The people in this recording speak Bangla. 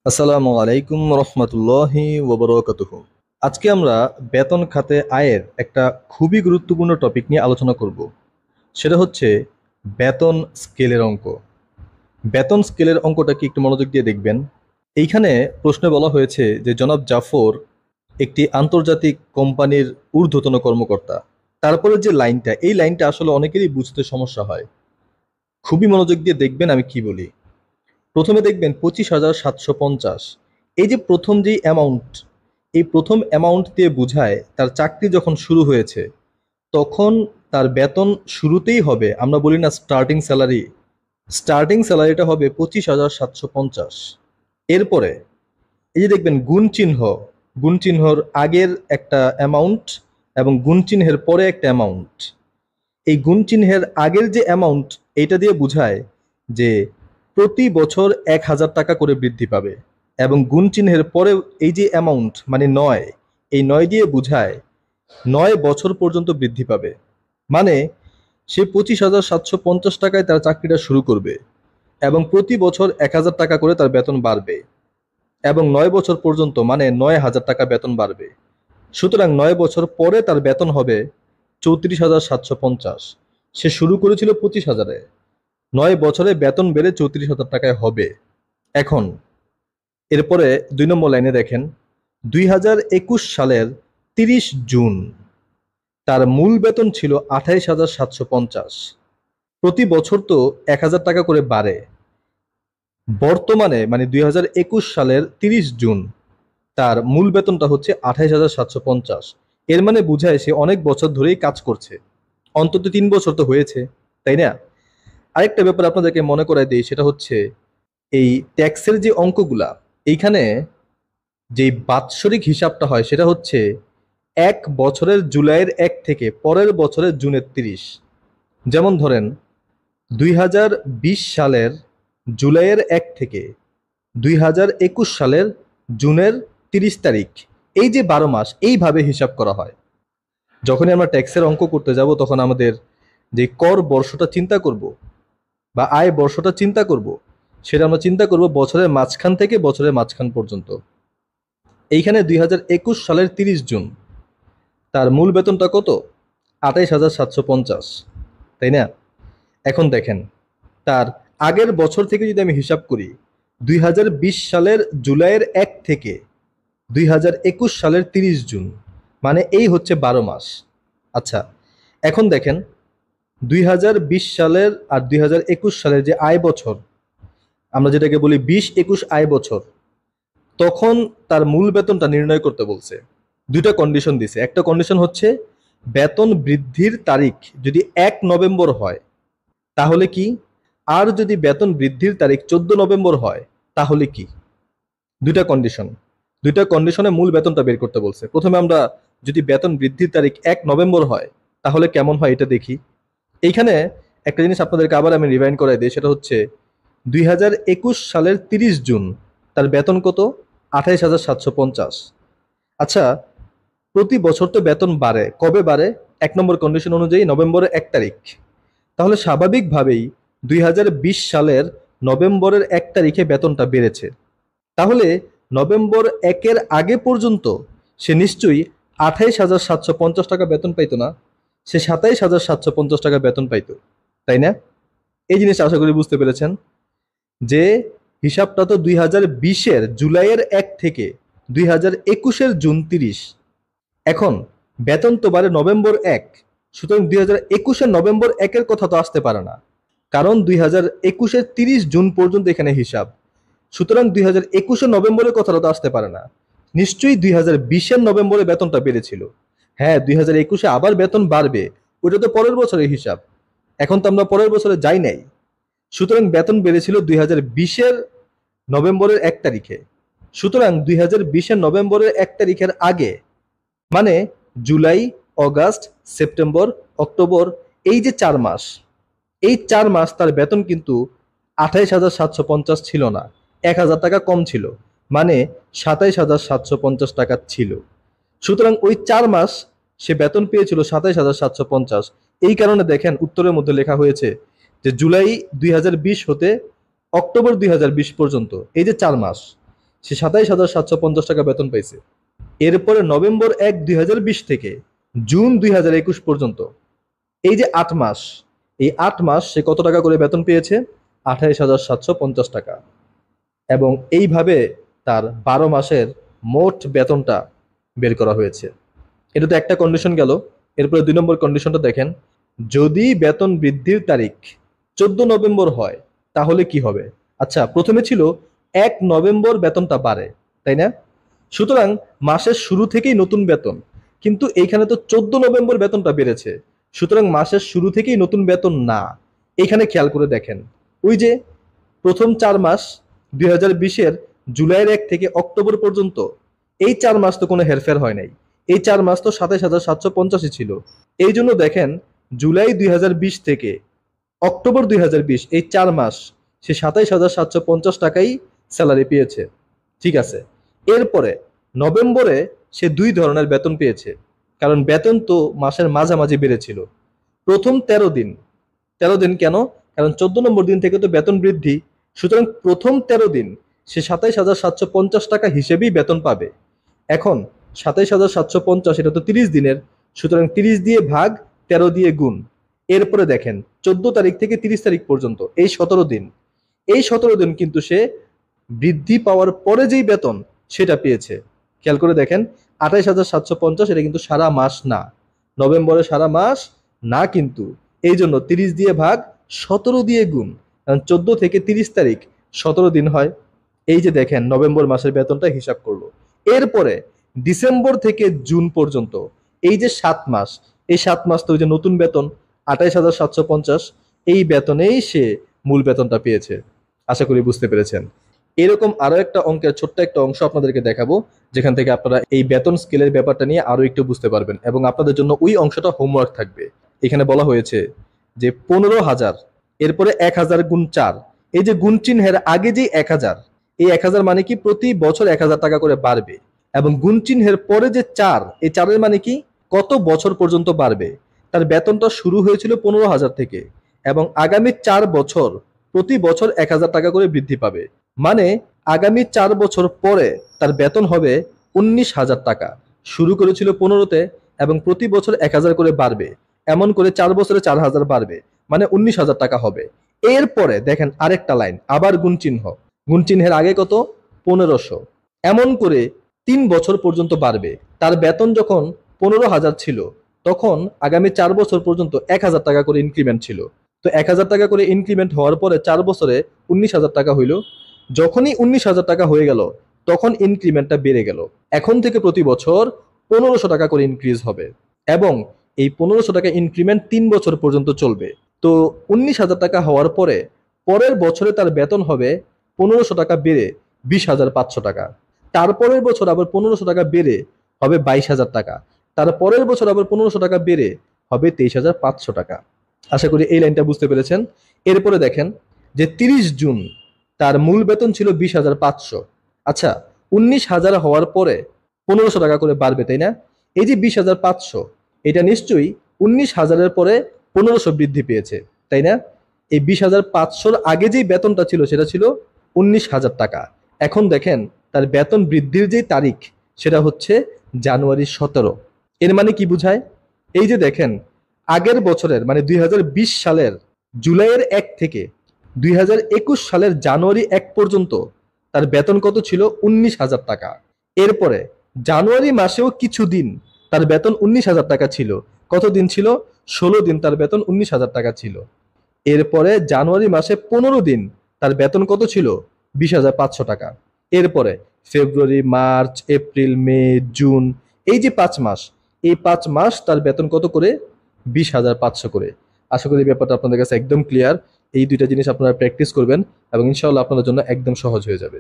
আসসালামু আলাইকুম রহমতুল্লাহি ওবরাকাতুহু। আজকে আমরা বেতন খাতে আয়ের একটা খুবই গুরুত্বপূর্ণ টপিক নিয়ে আলোচনা করব। সেটা হচ্ছে বেতন স্কেলের অঙ্ক। বেতন স্কেলের অঙ্কটা কি একটু মনোযোগ দিয়ে দেখবেন। এইখানে প্রশ্নে বলা হয়েছে যে জনাব জাফর একটি আন্তর্জাতিক কোম্পানির ঊর্ধ্বতন কর্মকর্তা। তারপরে যে লাইনটা, এই লাইনটা আসলে অনেকেরই বুঝতে সমস্যা হয়। খুবই মনোযোগ দিয়ে দেখবেন আমি কি বলি। প্রথমে দেখবেন 25,750। এই যে প্রথম যেই অ্যামাউন্ট, এই প্রথম অ্যামাউন্ট দিয়ে বোঝায় তার চাকরি যখন শুরু হয়েছে তখন তার বেতন শুরুতেই হবে, আমরা বলি না স্টার্টিং স্যালারি, স্টার্টিং স্যালারিটা হবে 25,750। এরপরে এই যে দেখবেন গুণ চিহ্ন, গুণ চিহ্নর আগের একটা অ্যামাউন্ট এবং গুণ চিহ্নের পরে একটা অ্যামাউন্ট। এই গুণ চিহ্নের আগের যে অ্যামাউন্ট, এইটা দিয়ে বোঝায় যে প্রতি বছর 1,000 টাকা করে বৃদ্ধি পাবে, এবং গুণ চিহ্নের পরে এই যে অ্যামাউন্ট মানে 9, এই 9 দিয়ে বোঝায় 9 বছর পর্যন্ত বৃদ্ধি পাবে। মানে সে 25,750 টাকায় তার চাকরিটা শুরু করবে এবং প্রতি বছর 1,000 টাকা করে তার বেতন বাড়বে এবং 9 বছর পর্যন্ত মানে 9,000 টাকা বেতন বাড়বে। সুতরাং 9 বছর পরে তার বেতন হবে 34,750। সে শুরু করেছিল 25,000-এ, 9 বছরে বেতন বেড়ে 34,000 টাকায় হবে। এখন এরপরে 2 নম্বর লাইনে দেখেন, 2021 সালের 30 জুন তার মূল বেতন ছিল 28,750। প্রতি বছর তো 1,000 টাকা করে বাড়ে। বর্তমানে মানে 2021 সালের 30 জুন তার মূল বেতনটা হচ্ছে 28,750। এর মানে বোঝায় সে অনেক বছর ধরেই কাজ করছে, অন্তত 3 বছর তো হয়েছে, তাই না? আরেকটা ব্যাপার আপনাদেরকে মনে করাই দিই, সেটা হচ্ছে এই ট্যাক্সের যে অঙ্কগুলা, এইখানে যে বাৎসরিক হিসাবটা হয় সেটা হচ্ছে 1 বছরের জুলাইয়ের 1 থেকে পরের বছরের জুনের 30। যেমন ধরেন 2020 সালের জুলাইয়ের 1 থেকে 2021 সালের জুনের 30 তারিখ, এই যে 12 মাস, এইভাবে হিসাব করা হয়। যখনই আমরা ট্যাক্সের অঙ্ক করতে যাব তখন আমাদের যে কর বর্ষটা চিন্তা করব বা আয় বর্ষটা চিন্তা করব, সেটা আমরা চিন্তা করব বছরের মাঝখান থেকে বছরের মাঝখান পর্যন্ত। এইখানে 2021 সালের 30 জুন তার মূল বেতনটা কত? 28,750, তাই না? এখন দেখেন তার আগের বছর থেকে যদি আমি হিসাব করি, 2020 সালের জুলাইয়ের 1 থেকে 2021 সালের 30 জুন, মানে এই হচ্ছে 12 মাস। আচ্ছা, এখন দেখেন 2020 সালের আর 2021 সালের যে আয় বছর, আমরা যেটাকে বলি 20-21 আয় বছর, তখন তার মূল বেতনটা নির্ণয় করতে বলছে। দুইটা কন্ডিশন দিছে। একটা কন্ডিশন হচ্ছে বেতন বৃদ্ধির তারিখ যদি 1 নভেম্বর হয় তাহলে কি, আর যদি বেতন বৃদ্ধির তারিখ 14 নভেম্বর হয় তাহলে কি। দুইটা কন্ডিশন, দুইটা কন্ডিশনে মূল বেতনটা বের করতে বলছে। প্রথমে আমরা যদি বেতন বৃদ্ধির তারিখ 1 নভেম্বর হয় তাহলে কেমন হয় এটা দেখি। এইখানে একটা জিনিস আপনাদেরকে আবার আমি রিমাইন্ড করাই দিই, সেটা হচ্ছে 2021 সালের 30 জুন তার বেতন কত? 28,750। আচ্ছা, প্রতি বছর তো বেতন বাড়ে, কবে বাড়ে? 1 নম্বর কন্ডিশন অনুযায়ী নভেম্বরের 1 তারিখ। তাহলে স্বাভাবিকভাবেই 2020 সালের নভেম্বরের 1 তারিখে বেতনটা বেড়েছে। তাহলে নভেম্বর 1-এর আগে পর্যন্ত সে নিশ্চয়ই 28,750 টাকা বেতন পাইতো না, সে 27,750 টাকা বেতন পাইতো, তাই না? এই জিনিসটা আশা করি বুঝতে পেরেছেন যে হিসাবটা তো 2020-এর জুলাইয়ের 1 থেকে 2021-এর জুন 30। এখন বেতন তো বাড়ে নভেম্বর 1, সুতরাং 2021-এর নভেম্বর 1-এর কথা তো আসতে পারে না, কারণ 2021-এর 30 জুন পর্যন্ত এখানে হিসাব। সুতরাং 2021-এর নভেম্বরের কথাটা তো আসতে পারে না। নিশ্চয়ই 2020-এর নভেম্বরে বেতনটা বেড়েছিল। হ্যাঁ, 2021-এ আবার বেতন বাড়বে, ওটা তো পরের বছরের হিসাব। এখন তো আমরা পরের বছরে যাই নাই। সুতরাং বেতন বেড়েছিল 2020-এর নভেম্বরের 1 তারিখে। সুতরাং 2020-এর নভেম্বরের 1 তারিখের আগে, মানে জুলাই, অগাস্ট, সেপ্টেম্বর, অক্টোবর, এই যে 4 মাস, এই 4 মাস তার বেতন কিন্তু 28,750 ছিল না, 1,000 টাকা কম ছিল, মানে 27,750 টাকা ছিল। সুতরাং ওই 4 মাস সে বেতন পেয়েছিল 27,750। এই কারণে দেখেন উত্তরের মধ্যে লেখা হয়েছে যে জুলাই 2020 হতে অক্টোবর 2020 পর্যন্ত, এই যে 4 মাস, সে 27,750 টাকা বেতন পাইছে। এরপরে নভেম্বর 1, 2020 থেকে জুন 2021 পর্যন্ত এই যে 8 মাস, এই 8 মাস সে কত টাকা করে বেতন পেয়েছে? 28,750 টাকা। এবং এইভাবে তার 12 মাসের মোট বেতনটা বের করা হয়েছে। এটা তো একটা কন্ডিশন গেল। এরপরে 2 নম্বর কন্ডিশনটা দেখেন, যদি বেতন বৃদ্ধির তারিখ 14 নভেম্বর হয় তাহলে কি হবে? আচ্ছা, প্রথমে ছিল 1 নভেম্বর বেতনটা বাড়ে, তাই না? সুতরাং মাসের শুরু থেকেই নতুন বেতন, কিন্তু এইখানে তো 14 নভেম্বর বেতনটা বেড়েছে, সুতরাং মাসের শুরু থেকেই নতুন বেতন না। এইখানে খেয়াল করে দেখেন, ওই যে প্রথম 4 মাস 2020-এর জুলাইয়ের 1 থেকে অক্টোবর পর্যন্ত, এই 4 মাস তো কোনো হেরফের হয় নাই। এই 4 মাস তো 27,750 ছিল। এই জন্য দেখেন, জুলাই 2020 থেকে অক্টোবর 2020 এই 4 মাস সে 27,750 টাকাই স্যালারি পেয়েছে। ঠিক আছে, এরপরে নভেম্বরে সে 2 ধরনের বেতন পেয়েছে, কারণ বেতন তো মাসের মাঝামাঝি বেড়েছিল। প্রথম 13 দিন কেন? কারণ 14 নম্বর দিন থেকে তো বেতন বৃদ্ধি, সুতরাং প্রথম 13 দিন সে 27,750 টাকা হিসেবেই বেতন পাবে। এখন 27,750 এটা তো 30 দিনের, সুতরাং 30 দিয়ে ভাগ, 13 দিয়ে গুণ। এরপরে দেখেন 14 তারিখ থেকে 30 তারিখ পর্যন্ত এই 17 দিন, এই 17 দিন কিন্তু সে বৃদ্ধি পাওয়ার পরে যেই বেতন সেটা পেয়েছে। খেয়াল করে দেখেন, 28,750 এটা কিন্তু সারা মাস না, নভেম্বরে সারা মাস না কিন্তু। এই জন্য 30 দিয়ে ভাগ, 17 দিয়ে গুণ, কারণ 14 থেকে 30 তারিখ 17 দিন হয়। এই যে দেখেন নভেম্বর মাসের বেতনটা হিসাব করলো। এরপরে ডিসেম্বর থেকে জুন পর্যন্ত এই যে 7 মাস, এই 7 মাস তো ওই যে নতুন বেতন 28,750, এই বেতনেই সে মূল বেতনটা পেয়েছে। আশা করি বুঝতে পেরেছেন। এরকম আরো একটা অঙ্কের ছোট্ট একটা অংশ আপনাদেরকে দেখাবো, যেখান থেকে আপনারা এই বেতন স্কেলের ব্যাপারটা নিয়ে আরো একটু বুঝতে পারবেন, এবং আপনাদের জন্য ওই অংশটা হোমওয়ার্ক থাকবে। এখানে বলা হয়েছে যে 15,000, এরপরে 1,000 গুণ 4, এই যে গুণ চিহ্নের আগে যে 1,000, এই 1,000 মানে কি প্রতি বছর 1,000 টাকা করে বাড়বে, এবং গুণ চিহ্নের পরে যে 4, এই 4-এর মানে কি কত বছর পর্যন্ত বাড়বে। তার বেতনটা শুরু হয়েছিল 15,000 থেকে, এবং আগামী 4 বছর প্রতি বছর 1,000 টাকা করে বৃদ্ধি পাবে। মানে আগামী 4 বছর পরে তার বেতন হবে 19,000 টাকা। শুরু করেছিল 15-তে এবং প্রতি বছর 1,000 করে বাড়বে, এমন করে 4 বছরে 4,000 বাড়বে, মানে 19,000 টাকা হবে। এরপরে দেখেন আরেকটা লাইন, আবার গুণ চিহ্ন, গুণ চিহ্নের আগে কত? 1,500, এমন করে 3 বছর পর্যন্ত বাড়বে। তার বেতন যখন 15,000 ছিল, তখন আগামী 4 বছর পর্যন্ত 1,000 টাকা করে ইনক্রিমেন্ট ছিল। তো 1,000 টাকা করে ইনক্রিমেন্ট হওয়ার পরে 4 বছরে 19,000 টাকা হইল। যখনই 19,000 টাকা হয়ে গেল, তখন ইনক্রিমেন্টটা বেড়ে গেল। এখন থেকে প্রতি বছর 1,500 টাকা করে ইনক্রিজ হবে, এবং এই 1,500 টাকা ইনক্রিমেন্ট 3 বছর পর্যন্ত চলবে। তো 19,000 টাকা হওয়ার পরে পরের বছরে তার বেতন হবে 1,500 টাকা বেড়ে 20,500 টাকা। তারপরের বছর আবার 1,500 টাকা বেড়ে হবে 22,000 টাকা। তারপরের বছর আবার 1,500 টাকা বেড়ে হবে 23,500 টাকা। আশা করি এই লাইনটা বুঝতে পেরেছেন। এরপরে দেখেন যে 30 জুন তার মূল বেতন ছিল 20,500। আচ্ছা, 19,000 হওয়ার পরে 1,500 টাকা করে বাড়বে, তাই না? এই যে 20,500, এটা নিশ্চয়ই 19,000-এর পরে 1,500 বৃদ্ধি পেয়েছে, তাই না? এই 20,500-র আগে যেই বেতনটা ছিল সেটা ছিল 19,000 টাকা। এখন দেখেন তার বেতন বৃদ্ধির যেই তারিখ সেটা হচ্ছে জানুয়ারি 17। এর মানে কি বুঝায়? এই যে দেখেন আগের বছরের মানে 2020 সালের জুলাইয়ের 1 থেকে 2021 সালের জানুয়ারি 1 পর্যন্ত তার বেতন কত ছিল? 19,000 টাকা। এরপরে জানুয়ারি মাসেও কিছু দিন তার বেতন 19,000 টাকা ছিল। কত দিন ছিল? 16 দিন তার বেতন 19,000 টাকা ছিল। এরপরে জানুয়ারি মাসে 15 দিন তার বেতন কত ছিল? 20,500 টাকা। এরপরে ফেব্রুয়ারি, মার্চ, এপ্রিল, মে, জুন, এই যে 5 মাস, এই 5 মাস তার বেতন কত করে? 20,500 করে। আশা করি ব্যাপারটা আপনাদের কাছে একদম ক্লিয়ার। এই দুইটা জিনিস আপনারা প্র্যাকটিস করবেন এবং ইনশাআল্লাহ আপনাদের জন্য একদম সহজ হয়ে যাবে।